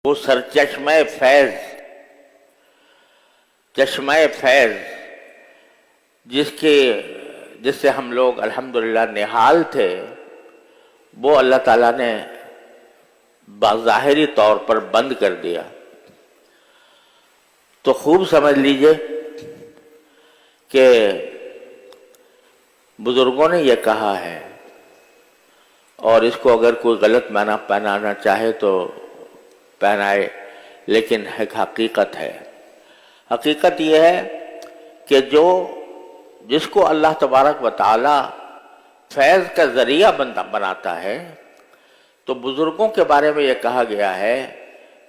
وہ سرچشمہ فیض، چشمہ فیض جس سے ہم لوگ الحمدللہ نہال تھے، وہ اللہ تعالیٰ نے بظاہری طور پر بند کر دیا۔ تو خوب سمجھ لیجئے کہ بزرگوں نے یہ کہا ہے، اور اس کو اگر کوئی غلط معنی پہنانا چاہے تو پہنائے، لیکن ایک حقیقت ہے۔ حقیقت یہ ہے کہ جس کو اللہ تبارک و تعالی فیض کا ذریعہ بناتا ہے، تو بزرگوں کے بارے میں یہ کہا گیا ہے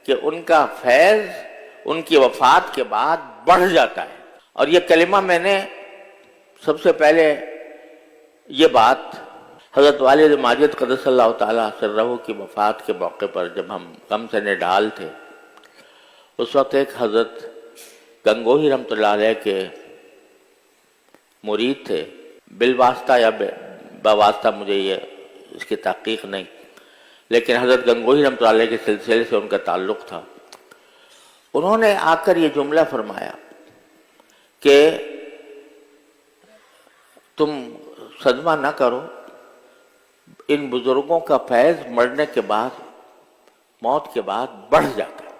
کہ ان کا فیض ان کی وفات کے بعد بڑھ جاتا ہے۔ اور یہ کلمہ میں نے سب سے پہلے یہ بات حضرت والد ماجد قدس اللہ تعالیٰ سرہ کی وفات کے موقع پر جب ہم کم سے نڈال تھے، اس وقت ایک حضرت گنگوہی رحمۃ اللہ علیہ کے مرید تھے، بالواسطہ یا بواسطہ مجھے اس کی تحقیق نہیں، لیکن حضرت گنگوہی رحمۃ اللہ علیہ کے سلسلے سے ان کا تعلق تھا۔ انہوں نے آ کر یہ جملہ فرمایا کہ تم صدمہ نہ کرو، ان بزرگوں کا فیض مرنے کے بعد، موت کے بعد بڑھ جاتا ہے۔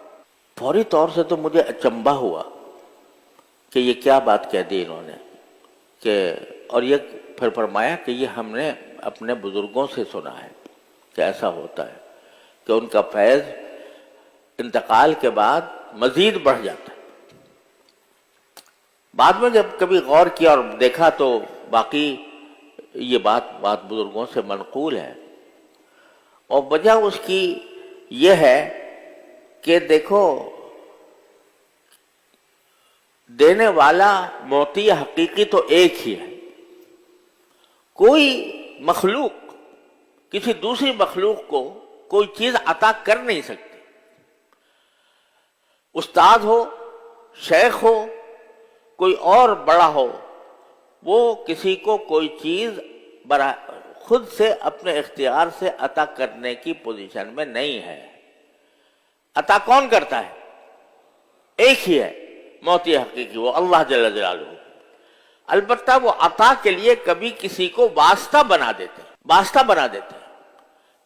فوری طور سے تو مجھے اچنبھا ہوا کہ یہ کیا بات کہہ دی انہوں نے، اور یہ پھر فرمایا کہ یہ ہم نے اپنے بزرگوں سے سنا ہے کہ ایسا ہوتا ہے کہ ان کا فیض انتقال کے بعد مزید بڑھ جاتا ہے۔ بعد میں جب کبھی غور کیا اور دیکھا تو باقی یہ بات بزرگوں سے منقول ہے، اور وجہ اس کی یہ ہے کہ دیکھو، دینے والا معطی حقیقی تو ایک ہی ہے۔ کوئی مخلوق کسی دوسری مخلوق کو کوئی چیز عطا کر نہیں سکتی، استاد ہو، شیخ ہو، کوئی اور بڑا ہو، وہ کسی کو کوئی چیز خود سے اپنے اختیار سے عطا کرنے کی پوزیشن میں نہیں ہے۔ عطا کون کرتا ہے؟ ایک ہی ہے معطی حقیقی، وہ اللہ جل جلالہ۔ البتہ وہ عطا کے لیے کبھی کسی کو واسطہ بنا دیتے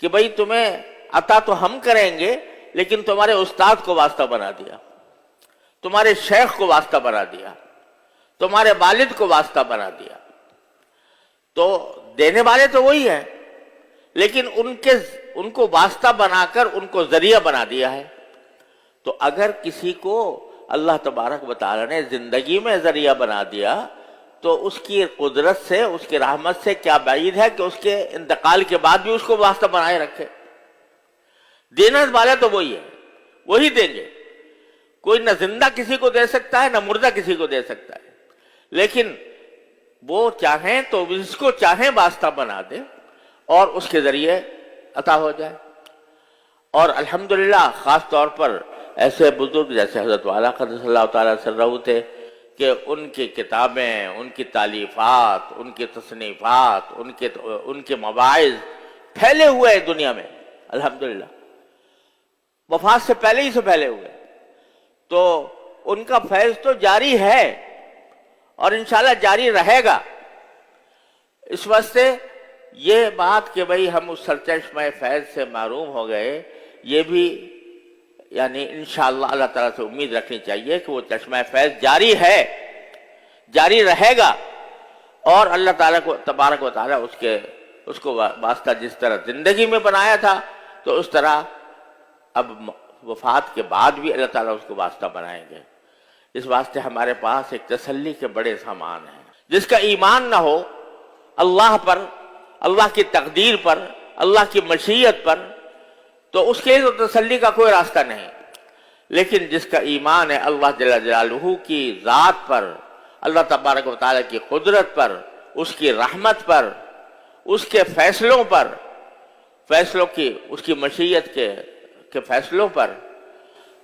کہ بھئی تمہیں عطا تو ہم کریں گے، لیکن تمہارے استاد کو واسطہ بنا دیا، تمہارے شیخ کو واسطہ بنا دیا، تمہارے والد کو واسطہ بنا دیا۔ تو دینے والے تو وہی ہیں، لیکن ان کو واسطہ بنا کر ان کو ذریعہ بنا دیا ہے۔ تو اگر کسی کو اللہ تبارک و تعالی نے زندگی میں ذریعہ بنا دیا، تو اس کی قدرت سے، اس کی رحمت سے کیا بعید ہے کہ اس کے انتقال کے بعد بھی اس کو واسطہ بنائے رکھے۔ دینے والے تو وہی ہے، وہی دیں گے۔ کوئی نہ زندہ کسی کو دے سکتا ہے، نہ مردہ کسی کو دے سکتا ہے، لیکن وہ چاہیں تو جس کو چاہیں واسطہ بنا دے اور اس کے ذریعے عطا ہو جائے۔ اور الحمدللہ خاص طور پر ایسے بزرگ جیسے حضرت والا قدس اللہ تعالیٰ سرہ تھے کہ ان کی کتابیں، ان کی تالیفات، ان کی تصنیفات، ان کے مواعظ پھیلے ہوئے ہیں دنیا میں الحمدللہ، وفات سے پہلے ہی سے پھیلے ہوئے۔ تو ان کا فیض تو جاری ہے اور انشاءاللہ جاری رہے گا۔ اس واسطے یہ بات کہ بھئی ہم اس سرچشمہ فیض سے محروم ہو گئے، یہ بھی یعنی انشاءاللہ اللہ تعالیٰ سے امید رکھنی چاہیے کہ وہ چشمہ فیض جاری ہے، جاری رہے گا، اور اللہ تعالیٰ کو تبارک و تعالیٰ اس کو واسطہ جس طرح زندگی میں بنایا تھا، تو اس طرح اب وفات کے بعد بھی اللہ تعالیٰ اس کو واسطہ بنائیں گے۔ اس واسطے ہمارے پاس ایک تسلی کے بڑے سامان ہیں۔ جس کا ایمان نہ ہو اللہ پر، اللہ کی تقدیر پر، اللہ کی مشیت پر، تو اس کے لیے تو تسلی کا کوئی راستہ نہیں۔ لیکن جس کا ایمان ہے اللہ جل جلالہ کی ذات پر، اللہ تبارک و تعالیٰ کی قدرت پر، اس کی رحمت پر، اس کے فیصلوں پر، اس کی مشیت کے فیصلوں پر،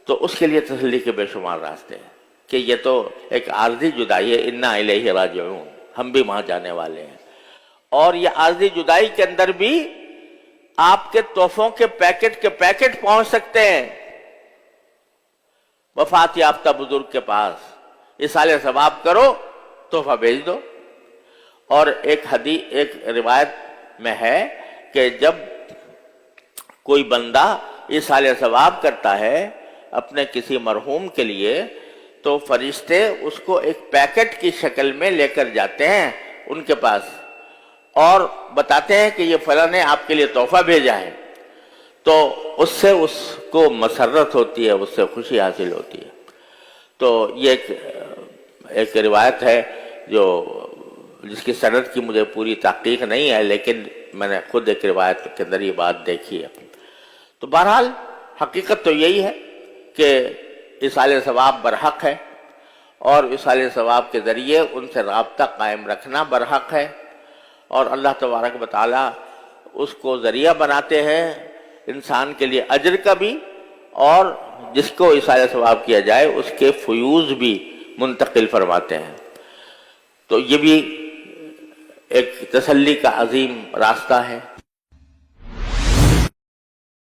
تو اس کے لیے تسلی کے بے شمار راستے ہیں کہ یہ تو ایک عارضی جدائی ہے، انا الیہ راجعون، ہم بھی وہاں جانے والے ہیں۔ اور یہ عارضی جدائی کے اندر بھی آپ کے تحفوں کے پیکٹ پہنچ سکتے ہیں، وفات یافتہ بزرگ کے پاس ایصال ثواب کرو، تحفہ بھیج دو۔ اور ایک روایت میں ہے کہ جب کوئی بندہ ایصال ثواب کرتا ہے اپنے کسی مرحوم کے لیے تو فرشتے اس کو ایک پیکٹ کی شکل میں لے کر جاتے ہیں ان کے پاس اور بتاتے ہیں کہ یہ فلاں نے آپ کے لیے تحفہ بھیجا ہے، تو اس سے اس کو مسرت ہوتی ہے، اس سے خوشی حاصل ہوتی ہے۔ تو یہ ایک روایت ہے جس کی سند کی مجھے پوری تحقیق نہیں ہے، لیکن میں نے خود ایک روایت کے اندر یہ بات دیکھی ہے۔ تو بہرحال حقیقت تو یہی ہے کہ ایصال ثواب برحق ہے، اور ایصال ثواب کے ذریعے ان سے رابطہ قائم رکھنا برحق ہے، اور اللہ تبارک و تعالیٰ اس کو ذریعہ بناتے ہیں انسان کے لیے اجر کا بھی، اور جس کو ایصال ثواب کیا جائے اس کے فیوز بھی منتقل فرماتے ہیں۔ تو یہ بھی ایک تسلی کا عظیم راستہ ہے۔